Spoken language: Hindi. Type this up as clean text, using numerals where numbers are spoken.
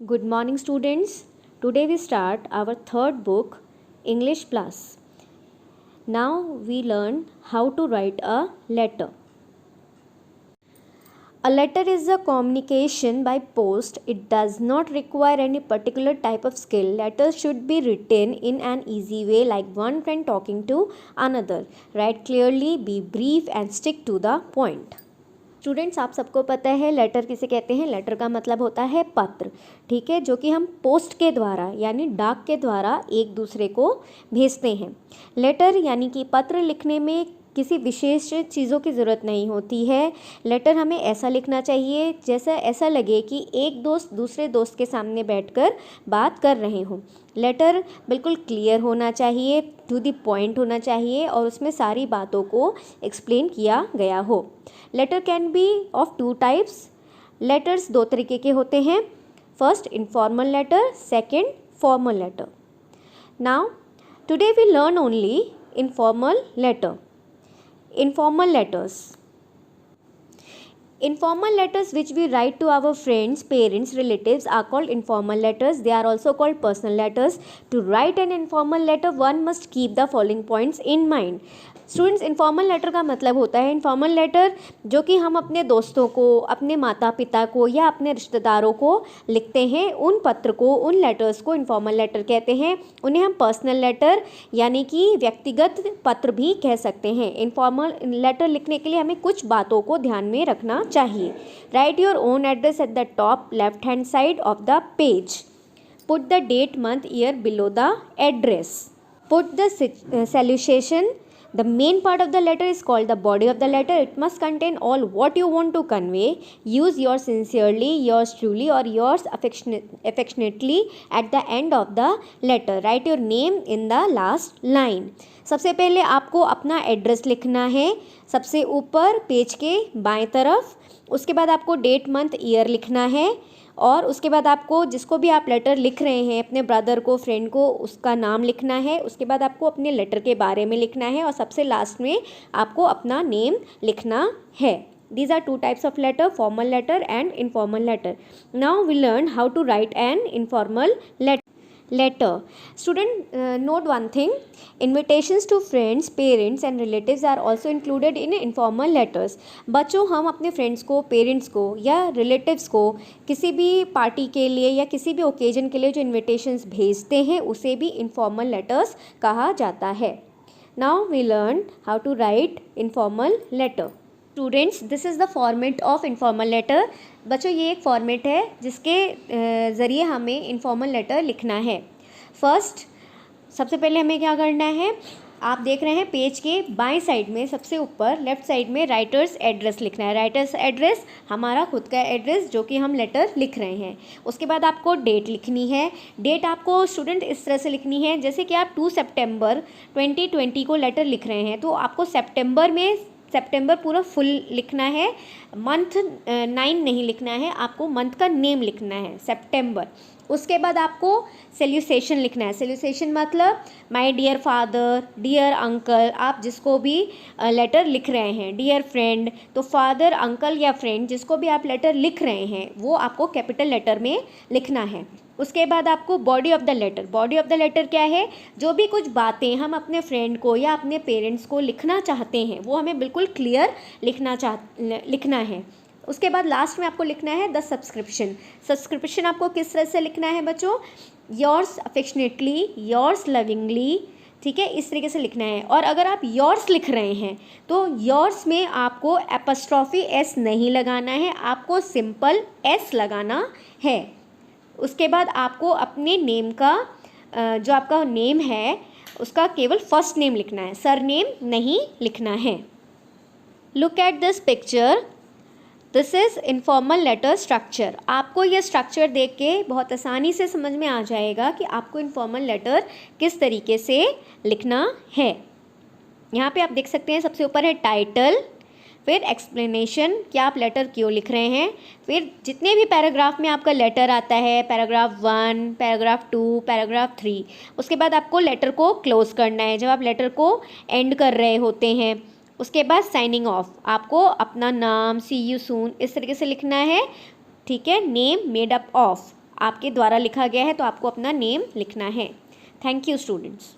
Good morning, students. Today we start our third book, English Plus. Now we learn how to write a letter. A letter is a communication by post. It does not require any particular type of skill. Letters should be written in an easy way, like one friend talking to another. Write clearly, be brief, and stick to the point. Students, आप सबको पता है लेटर किसे कहते हैं। लेटर का मतलब होता है पत्र, ठीक है, जो कि हम पोस्ट के द्वारा यानी डाक के द्वारा एक दूसरे को भेजते हैं। लेटर यानी कि पत्र लिखने में किसी विशेष चीज़ों की ज़रूरत नहीं होती है। लेटर हमें ऐसा लिखना चाहिए जैसा ऐसा लगे कि एक दोस्त दूसरे दोस्त के सामने बैठकर बात कर रहे हों। लेटर बिल्कुल क्लियर होना चाहिए, टू द पॉइंट होना चाहिए और उसमें सारी बातों को एक्सप्लेन किया गया हो। Letter can be of two types. Letters दो तरीके के होते हैं। First informal letter, second formal letter. Now today we learn only informal letter. Informal letters. Informal letters which we write to our friends, parents, relatives are called informal letters. They are also called personal letters. To write an informal letter, one must keep the following points in mind. Students, informal letter का मतलब होता है इनफॉर्मल लेटर जो कि हम अपने दोस्तों को, अपने माता पिता को या अपने रिश्तेदारों को लिखते हैं। उन पत्र को, उन लेटर्स को इनफॉर्मल लेटर कहते हैं। उन्हें हम पर्सनल लेटर यानी कि व्यक्तिगत पत्र भी कह सकते हैं। इनफॉर्मल लेटर लिखने के लिए हमें कुछ बातों को ध्यान में रखना चाहिए। Write your own address at the top left hand side of the page. Put the date, month, year below the address. Put the salutation. The main part of the letter is called the body of the letter. It must contain all what you want to convey. Use yours sincerely, yours truly or yours affectionately at the end of the letter. Write your name in the last line. सबसे पहले आपको अपना एड्रेस लिखना है सबसे ऊपर पेज के बाएं तरफ। उसके बाद आपको डेट, मंथ, ईयर लिखना है और उसके बाद आपको जिसको भी आप लेटर लिख रहे हैं, अपने ब्रदर को, फ्रेंड को, उसका नाम लिखना है। उसके बाद आपको अपने लेटर के बारे में लिखना है और सबसे लास्ट में आपको अपना नेम लिखना है. These are two types of letter, formal letter and informal letter. Now we learn how to write an informal letter. Student, note one thing. Invitations to friends, parents and relatives are also included in informal letters. बच्चों, हम अपने फ्रेंड्स को, पेरेंट्स को या रिलेटिव्स को किसी भी पार्टी के लिए या किसी भी ओकेजन के लिए जो इन्विटेशंस भेजते हैं उसे भी इनफॉर्मल लेटर्स कहा जाता है. Now we learn how to write informal letter. Students, this is the format of informal letter. बच्चों, ये एक फॉर्मेट है जिसके ज़रिए हमें इनफॉर्मल लेटर लिखना है. फर्स्ट, सबसे पहले हमें क्या करना है, आप देख रहे हैं पेज के बाएं साइड में सबसे ऊपर लेफ़्ट साइड में राइटर्स एड्रेस लिखना है. राइटर्स एड्रेस हमारा खुद का एड्रेस जो कि हम लेटर लिख रहे हैं. उसके बाद आपको डेट लिखनी है. डेट आपको स्टूडेंट इस तरह से लिखनी है जैसे कि आप 2 सितंबर 2020 को लेटर लिख रहे हैं तो आपको सितंबर पूरा फुल लिखना है. मंथ 9 नहीं लिखना है, आपको मंथ का नेम लिखना है, सितंबर. उसके बाद आपको सैल्यूटेशन लिखना है. सैल्यूटेशन मतलब my dear father, dear uncle, आप जिसको भी लेटर लिख रहे हैं, डियर फ्रेंड, तो फादर, अंकल या फ्रेंड जिसको भी आप लेटर लिख रहे हैं वो आपको कैपिटल लेटर में लिखना है. उसके बाद आपको body of the letter. Body of the letter क्या है, जो भी कुछ बातें हम अपने फ्रेंड को या अपने पेरेंट्स को लिखना चाहते हैं वो हमें बिल्कुल क्लियर लिखना है. उसके बाद लास्ट में आपको लिखना है द सब्सक्रिप्शन. सब्सक्रिप्शन आपको किस तरह से लिखना है बच्चों, योर्स अफेक्शनेटली, योर्स लविंगली, ठीक है, इस तरीके से लिखना है. और अगर आप योर्स लिख रहे हैं तो योर्स में आपको एपस्ट्रॉफी एस नहीं लगाना है, आपको सिंपल एस लगाना है. उसके बाद आपको अपने नेम का जो आपका नेम है उसका केवल फर्स्ट नेम लिखना है, सरनेम नहीं लिखना है. Look at this picture. This is informal letter structure. आपको यह स्ट्रक्चर देख के बहुत आसानी से समझ में आ जाएगा कि आपको इनफॉर्मल लेटर किस तरीके से लिखना है. यहाँ पे आप देख सकते हैं सबसे ऊपर है टाइटल, फिर एक्सप्लेनेशन कि आप लेटर क्यों लिख रहे हैं, फिर जितने भी पैराग्राफ में आपका लेटर आता है, पैराग्राफ 1, पैराग्राफ 2, पैराग्राफ 3, उसके बाद आपको लेटर को क्लोज करना है जब आप लेटर को एंड कर रहे होते हैं. उसके बाद साइनिंग ऑफ, आपको अपना नाम, सी यू सून इस तरीके से लिखना है, ठीक है, नेम मेड अप ऑफ. आपके द्वारा लिखा गया है तो आपको अपना नेम लिखना है। Thank you students.